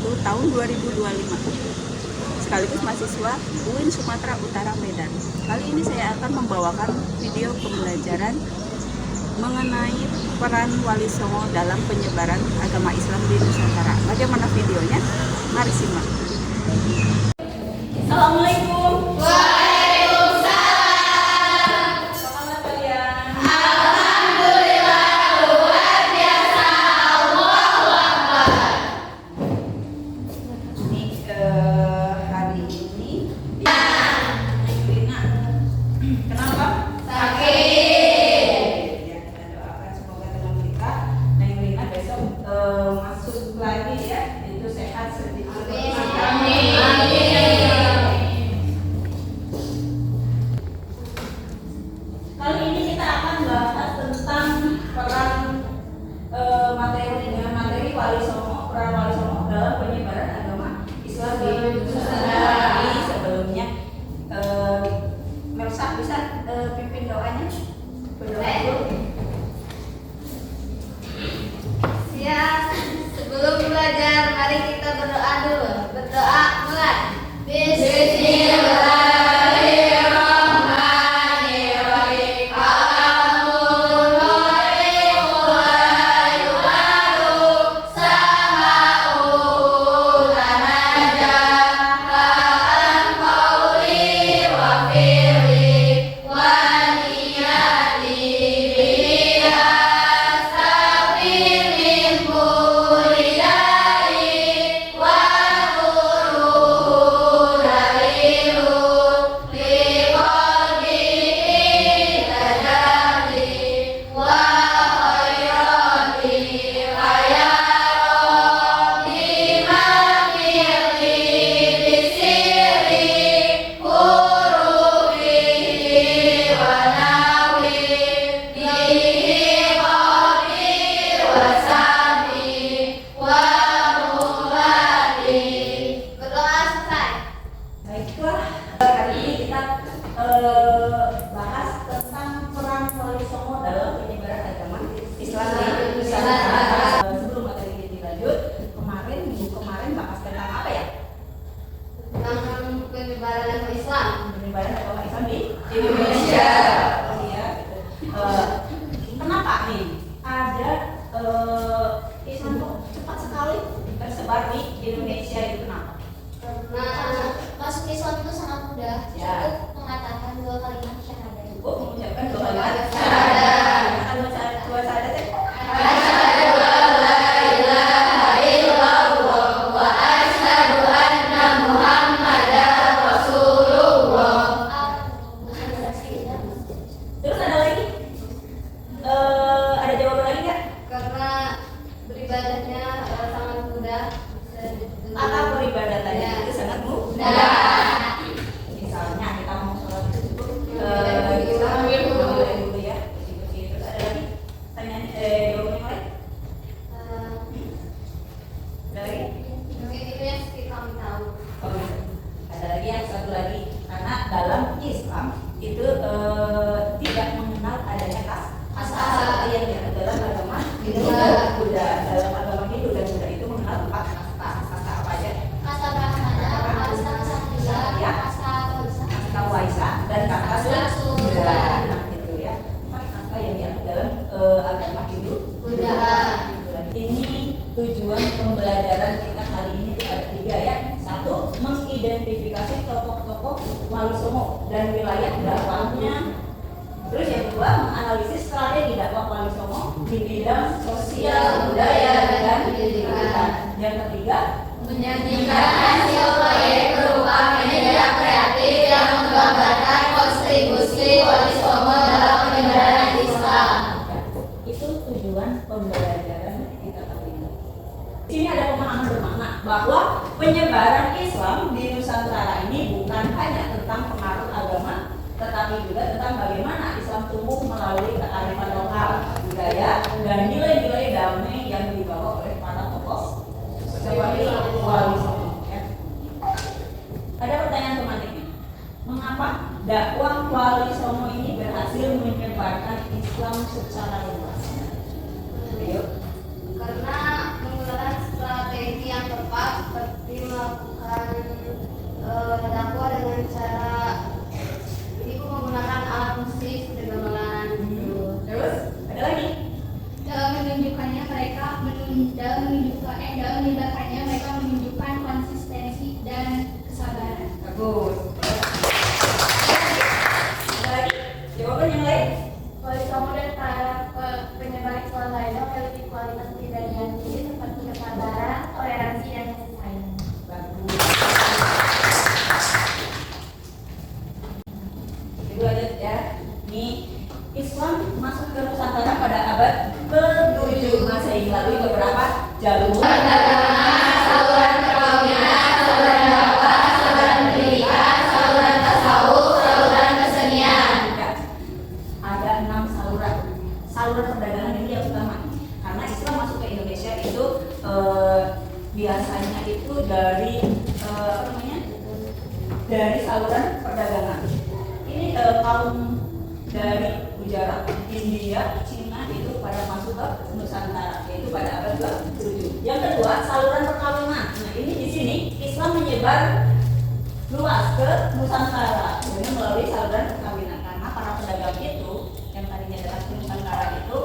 tahun 2025, sekaligus mahasiswa UIN Sumatera Utara Medan. Kali ini saya akan membawakan video pembelajaran mengenai peran Wali Songo dalam penyebaran agama Islam di Nusantara. Bagaimana videonya? Mari simak. Assalamualaikum. Wali Songo, peran Wali Songo dalam penyebaran agama Islam di Nusantara. Sebelumnya, Melsa bisa pimpin doanya? Berdoa dulu. Siap. Sebelum belajar, mari kita berdoa dulu. Berdoa mulai. Bismillah. Bahas tentang peran Wali Songo dalam penyebaran agama Islam di Nusantara. Sebelum materi ini dilanjut, minggu kemarin bahas tentang apa ya? Tentang penyebaran agama Islam. Penyebaran agama Islam di Indonesia. Oh iya. Kenapa nih ada Islam kok cepat sekali tersebar di Indonesia itu kenapa? Karena masuk Islam itu sangat mudah. Ya. Cukup mengatakan 2 kalimat syahadat. Cukup mengucapkan 2 kalimat syahadat. Dua syahadat ya? Asyhadu an la ilaha illallah wa asyhadu anna Muhammadar Rasulullah. Terus ada lagi? Ada jawaban lagi nggak? Karena beribadahnya sangat mudah. Apa peribadatannya Ya. itu sangat mudah. Misalnya kita mau sholat itu kita ambil dulu ya, bersih-bersih. Terus ada lagi? Tanyaan jawaban yang lain? Ada lagi? Mungkin itu yang kami tahu. Oh, bisa. Ada lagi yang satu lagi, karena dalam Islam itu tidak mengenal adanya kasta seperti yang diatur dalam agama Hindu dan Buddha. Dalam agama Hindu dan Buddha itu mengenal 4 kasta. Kasta apa aja? Kasta Brahmana, kasta Ksatria, kasta Waisa. Kasta Waisa dan kasta Sudra. Nah, itu ya. 4 kasta yang diatur dalam agama Hindu Buddha. Ini tujuan pembelajaran kita kali ini ada 3 ya. 1, mengidentifikasi tokoh-tokoh Wali Songo dan wilayah dakwahnya. Terus yang kedua, menganalisis strategi dakwah Wali Songo di bidang sosial, budaya, dan pendidikan. Yang ketiga, Menyajikan hasil proyek berupa media kreatif yang menggambarkan kontribusi Wali Songo dalam penyebaran Islam. itu tujuan pembelajaran kita kali ini. Di sini ada pemahaman bermakna bahwa penyebaran Islam di Nusantara ini bukan hanya tentang pengaruh agama, tetapi juga tentang bagaimana Islam tumbuh melalui kearifan lokal, budaya, dan nilai-nilai damai yang dibawa oleh para tokoh seperti Wali Songo. Ya. Ada pertanyaan selanjutnya, mengapa dakwah Wali Songo ini berhasil menyebarkan Islam secara luas? Ayo. Karena menggunakan strategi yang tepat biasanya itu dari dari saluran perdagangan. Ini kaum dari Gujarat, India, Cina itu pada masuk ke Nusantara, yaitu pada abad ke-7. Yang kedua, saluran perkawinan. Nah, ini di sini Islam menyebar luas ke Nusantara dengan melalui saluran perkawinan, karena para pedagang itu yang tadinya datang ke Nusantara itu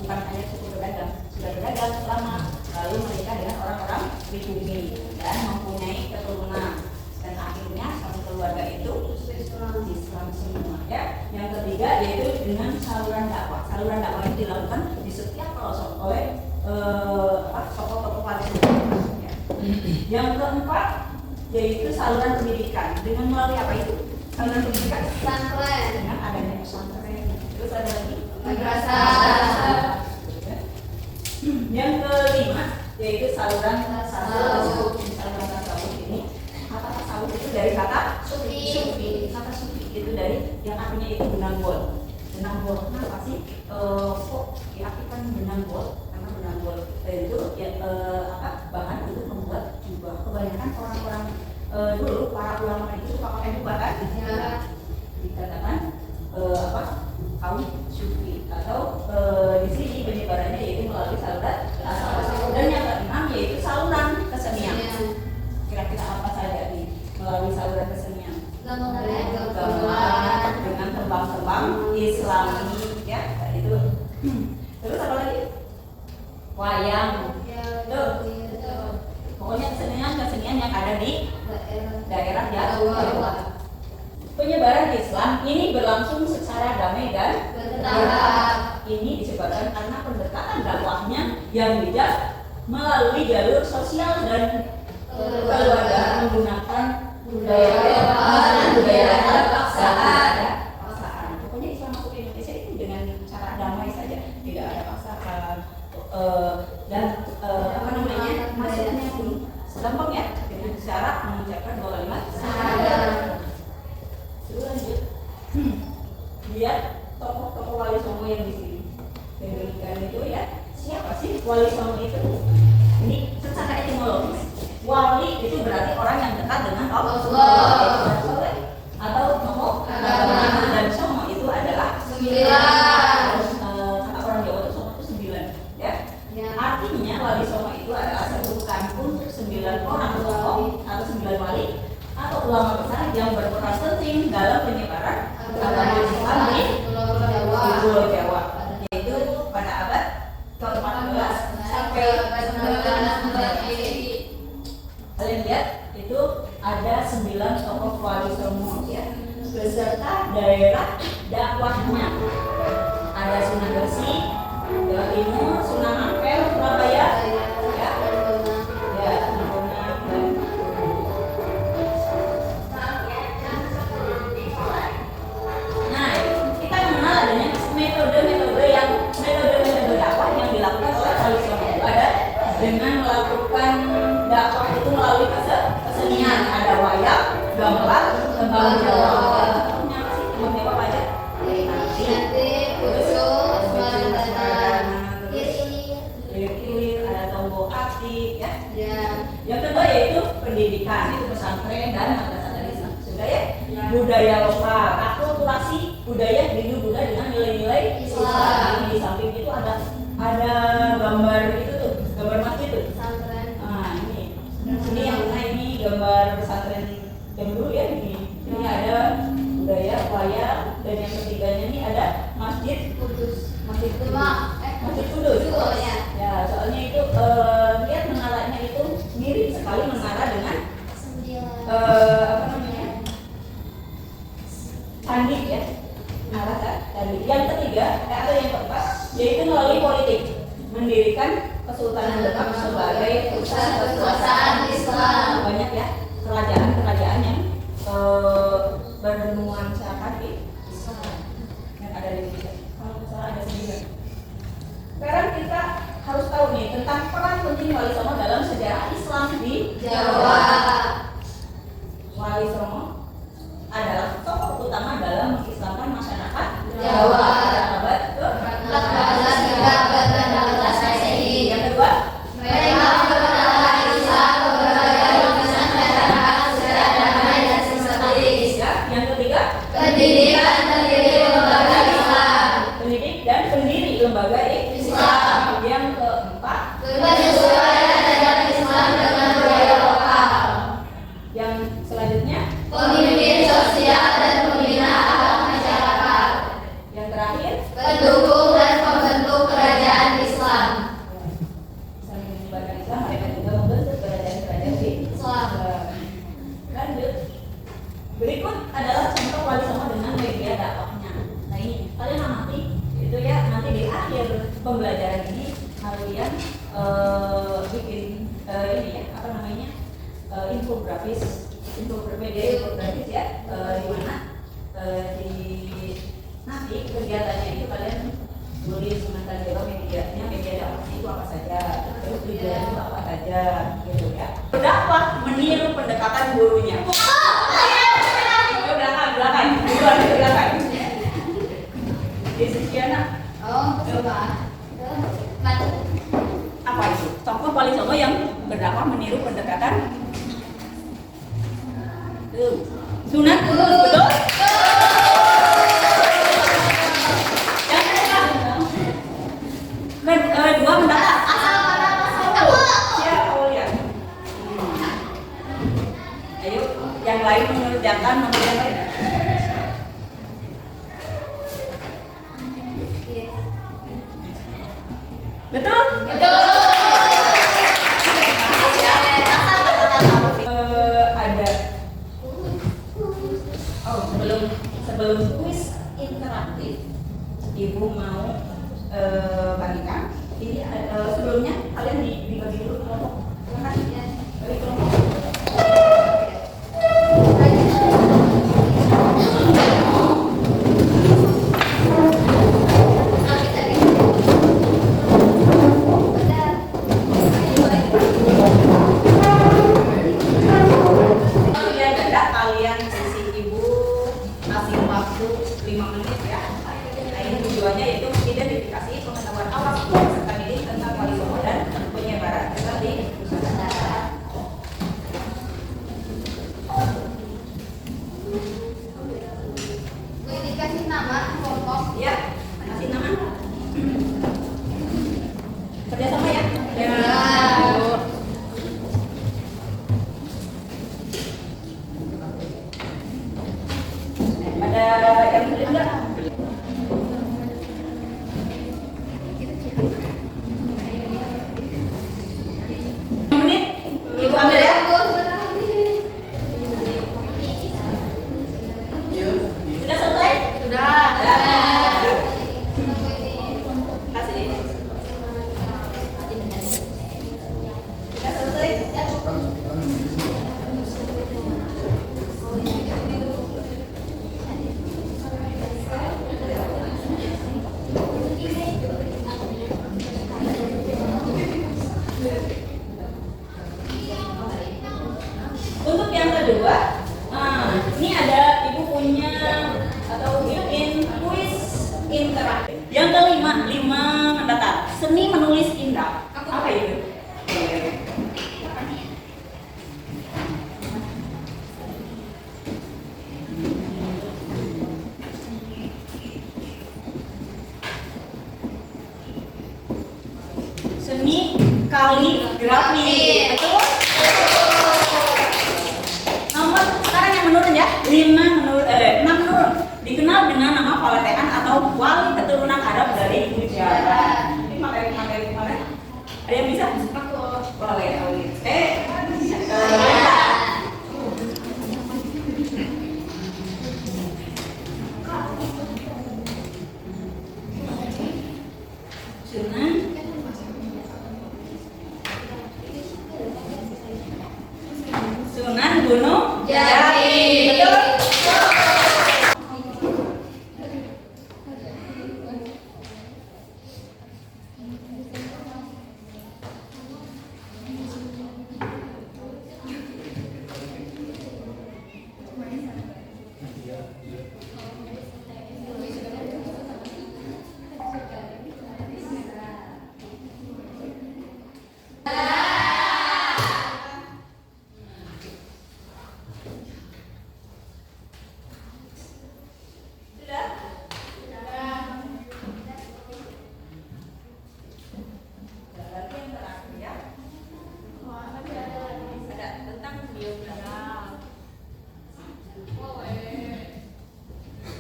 bukan hanya suku berdagang, sudah berdagang lama, lalu menikah dengan orang-orang pribumi dan mempunyai keturunan, dan akhirnya satu keluarga itu Islam semua ya. Yang ketiga yaitu dengan saluran dakwah. Saluran dakwah ini dilakukan di setiap pelosok oleh tokoh-tokoh paling ya. Yang keempat yaitu saluran pendidikan dengan melalui apa itu? Saluran pendidikan Pesantren. dengan adanya pesantren. Terus ada lagi Madrasah. Yang kelima yaitu saluran tasawuf. Saluran tasawuf ini kata tasawuf itu dari kata sufi. Kata sufi itu dari yang artinya itu benang bol. Benang bol kenapa sih? Kok diartikan benang bol? Karena benang bol itu ya, bahan untuk membuat jubah. Kebanyakan orang-orang dulu para ulama itu suka pakai jubah kan? Ya. Dikatakan kaum sufi atau di sini penyebarannya yaitu melalui saluran tasawuf. Dan yang keenam yaitu saluran kesenian. Kira-kira apa saja nih melalui saluran kesenian? Gambar dengan tembang-tembang Islami ya itu. Terus apa lagi? Wayang. Tuh. Pokoknya kesenian yang ada di daerah Jawa. Penyebaran Islam ini berlangsung secara damai dan bertahap. Ini disebabkan karena pendekatan dakwahnya yang bijak melalui jalur sosial dan keluarga menggunakan budaya paksaan. Pokoknya Islam masuk ke Indonesia itu dengan cara damai saja, tidak ada paksaan dan maksudnya pun gampang ya, dengan cara mengucapkan dua kalimat syahadat. Terus lanjut, lihat tokoh-tokoh Wali Songo yang di sini. Demikian itu ya, siapa sih Wali Songo itu? Ini secara etimologis, wali itu berarti orang yang dekat dengan Allah. Atau tokoh agama, dan Songo itu adalah 9. Kata orang Jawa itu Songo itu 9 ya. Artinya Wali Songo itu adalah sebutan untuk 9 orang tokoh atau 9 wali atau ulama besar yang berperan penting dalam penyebaran agama Islam di Pulau Jawa, yaitu pada abad ke-14 sampai kalian lihat itu ada 9 tokoh Wali Songo ya, beserta daerah dakwahnya. Ada Sunan Gresik, Jawa Timur, Sunan Ampel, Surabaya, metode dakwah yang dilakukan oleh Wali Songo itu ada dengan melakukan dakwah itu melalui kesenian, ada wayang, gamelan, tembang Jawa. Contohnya apa sih tembang Jawa apa aja? Kilir, ada tombol hati, ya. Yang kedua yaitu pendidikan, itu pesantren dan madrasah Islam. Sudah ya? Budaya lokal, akulturasi budaya Hindu-Buddha dengan nilai-nilai Islam. Di samping itu ada gambar itu tuh, gambar masjid tuh. Nah ini yang ini gambar pesantren yang dulu ya ini. Ini ada budaya wayang, dan yang ketiganya ini ada Masjid Kudus. Masjid Kudus. Ya, soalnya itu lihat menaranya itu mirip sekali menara dengan candi ya. Tadi. Yang ketiga atau yang keempat yaitu melalui politik, mendirikan Kesultanan Demak sebagai pusat kekuasaan Islam. Banyak ya kerajaan yang bernuansa Islam yang ada di Indonesia. Kalau misalnya ada 9. Sekarang kita harus tahu nih tentang peran penting Wali Songo dalam sejarah Islam di Jawa. Wali Songo adalah tokoh utama dalam mengislamkan masyarakat Jawa pada abad ke-14 hingga abad ke-16 Masehi. Yang kedua, mereka infografis media infografis ya, di mana di nanti kegiatannya itu kalian tulis komentar jawab media dakwah itu apa saja, terus tujuannya itu apa saja, gitu ya. Berdakwah meniru pendekatan gurunya. Belakang. Di sisi anak. Coba. Apa itu? Tokoh paling sono yang berdakwah meniru pendekatan sunat, betul? Dua mendapat. Siapa ya? Ayo, yang lain mengerjakan nomor yang lain. Betul? Betul. Ada. Sebelum kuis interaktif, Ibu mau bagikan. Ini sebelumnya kalian dibagi dulu kelompok. Bagi kelompok. Kalian sisi Ibu kasih waktu 5 menit ya. Nah, ini tujuannya yaitu identifikasi pengetahuan awal peserta didik tentang wali songo dan penyebaran kita di Nusantara. Gue dikasih nama kelompok. Ya, kasih nama. Kerjasama ya. Ya. Ada yang sulit enggak? Menit, Ibu ambil ya. Sudah selesai? Sudah. Kasih. Sudah selesai? Untuk yang kedua, ini ada Ibu punya atau bikin kuis interaktif. Yang kelima, 5 mendatar. Seni menulis indah. Apa itu? Seni kaligrafi. Betul? Nomor sekarang yang menurun ya, 6 menurun. Dikenal dengan nama Paletean atau wali keturunan Arab dari Gujarat. Ini materi kemarin. Ada yang bisa? Boleh. Sunan Gunung Jati. Betul?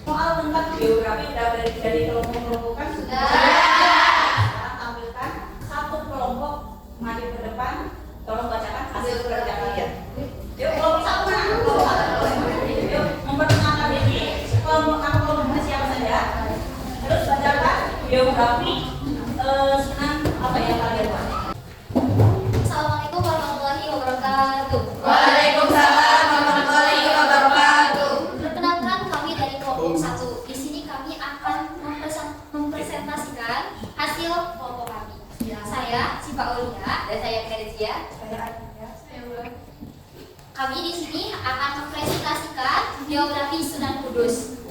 Soal tentang geografi dari kelompok-kelompok kan sudah. Sekarang tampilkan satu kelompok maju ke depan, tolong bacakan hasil kerja kalian. Yuk, kelompok satu mana? Kelompok satu. Yuk, memperkenalkan diri. Kelompoknya siapa saja? Terus bacakan geografi Sunan apa yang kalian buat. Assalamualaikum warahmatullahi wabarakatuh. ya. Kami di sini akan mempresentasikan geografi Sunan Kudus.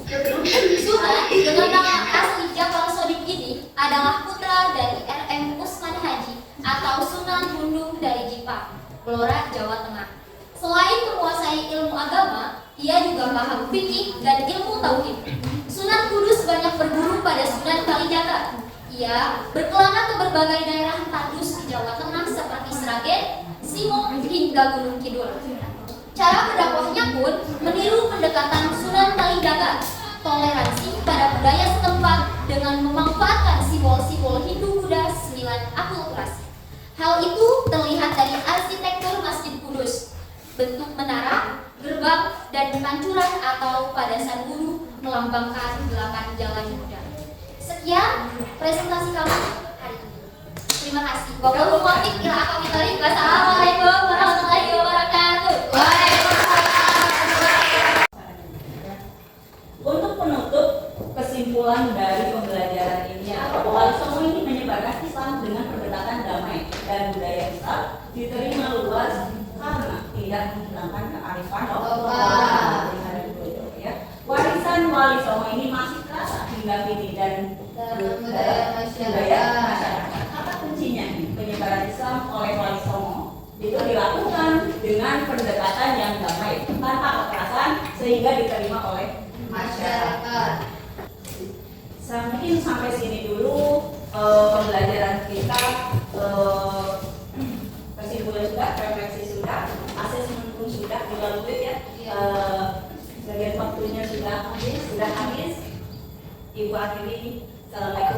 Sunan dengan nama asli Jafar Sodik ini adalah putra dari R.M. Usman Haji atau Sunan Gunung dari Jipa, Blora, Jawa Tengah. Selain menguasai ilmu agama, ia juga paham fikih dan ilmu tauhid. Sunan Kudus banyak berguru pada Sunan Kalijaga. Ia berkelana ke berbagai daerah tandus di Jawa Tengah seperti Sragen, Simo, hingga Gunung Kidul. Cara berdakwahnya pun meniru pendekatan Sunan Kalijaga, toleransi pada budaya setempat dengan memanfaatkan simbol-simbol Hindu-Buddha sembilan akulturasi. Hal itu terlihat dari arsitektur Masjid Kudus, bentuk menara, gerbang, dan pancuran atau padasan bulu melambangkan 8 jalan Buddha. Sekian presentasi kami hari ini. Terima kasih. Wabillahi taufiq ila aqwamit. Wassalamualaikum warahmatullahi wabarakatuh. Untuk penutup kesimpulan dari pembelajaran ini, Wali Songo ini menyebarkan Islam dengan pendekatan damai dan budaya Islam diterima luas karena tidak menghilangkan kearifan lokal. Ya. Warisan Wali Songo ini masih terasa hingga kini dan budaya masyarakat. Apa kuncinya? Penyebaran Islam oleh Wali Songo itu dilakukan dengan pendekatan yang damai tanpa kekerasan sehingga diterima oleh masyarakat. Mungkin sampai sini dulu pembelajaran kita. Kesimpulan sudah, refleksi sudah, asesmen pun sudah dilalui ya. Sebagian waktunya sudah habis. Ibu akhiri. Assalamualaikum.